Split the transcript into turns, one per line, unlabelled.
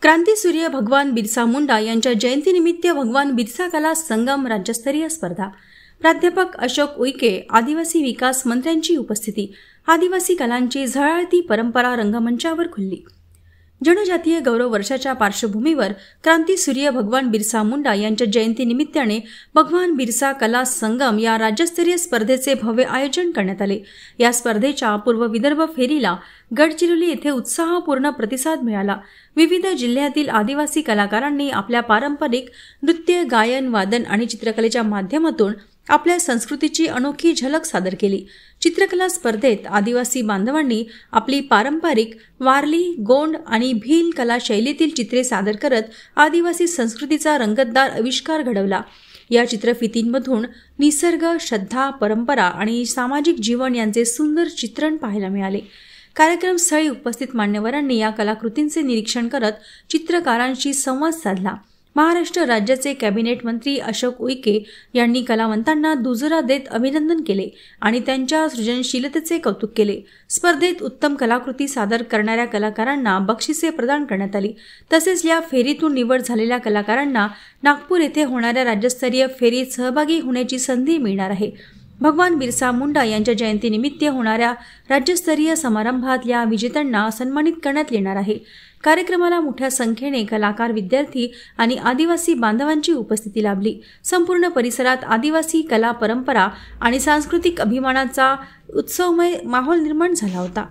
क्रांतीसूर्य भगवान बिरसा मुंडा यांच्या जयंतीनिमित्त भगवान बिरसा कला संगम राज्यस्तरीय स्पर्धा। प्राध्यापक अशोक उईके, आदिवासी विकास मंत्र्यांची उपस्थिती। आदिवासी कलांची झळाळती परंपरा रंगमंचावर खुलली। जनजातीय गौरव वर्षाच्या पार्श्वभूमीवर क्रांतीसूर्य भगवान बिरसा मुंडा यांच्या जयंतीनिमित्ताने भगवान बिरसा कला संगम या राज्यस्तरीय स्पर्धेचे भव्य आयोजन करण्यात आले। या स्पर्धेच्या पूर्व विदर्भ फेरीला गडचिरोली येथे उत्साहपूर्ण प्रतिसाद मिळाला। विविध जिल्ह्यातील आदिवासी कलाकारांनी आपल्या पारंपरिक नृत्य, गायन, वादन आणि चित्रकलेच्या माध्यमातून आपल्या संस्कृतीची अनोखी झलक सादर केली। चित्रकला स्पर्धेत आदिवासी बांधवांनी आपली पारंपरिक वारली, गोंड आणि भील कला शैलीतील चित्रे सादर करत आदिवासी संस्कृतीचा रंगतदार आविष्कार घडवला। या चित्रफितींमधून निसर्ग, श्रद्धा, परंपरा आणि सामाजिक जीवन यांचे सुंदर चित्रण पाहायला मिळाले। कार्यक्रमस्थळी उपस्थित मान्यवरांनी या कलाकृतींचे निरीक्षण करत चित्रकारांशी संवाद साधला। महाराष्ट्र राज्याचे कॅबिनेट मंत्री अशोक उईके यांनी कलावंतांना दुजोरा देत अभिनंदन केले आणि त्यांच्या सृजनशीलतेचे कौतुक केले। स्पर्धेत उत्तम कलाकृती सादर करणाऱ्या कलाकारांना बक्षिसे प्रदान करण्यात आली। तसेच या फेरीतून निवड झालेल्या कलाकारांना नागपूर येथे होणाऱ्या राज्यस्तरीय फेरीत सहभागी होण्याची संधी मिळणार आहे। भगवान बिरसा मुंडा यांच्या जयंतीनिमित्त होणाऱ्या राज्यस्तरीय समारंभात या विजेत्यांना सन्मानित करण्यात येणार आहे। कार्यक्रमाला मोठ्या संख्येने कलाकार, विद्यार्थी आणि आदिवासी बांधवांची उपस्थिती लाभली। संपूर्ण परिसरात आदिवासी कला, परंपरा आणि सांस्कृतिक अभिमानाचा उत्सवमय माहोल निर्माण झाला होता।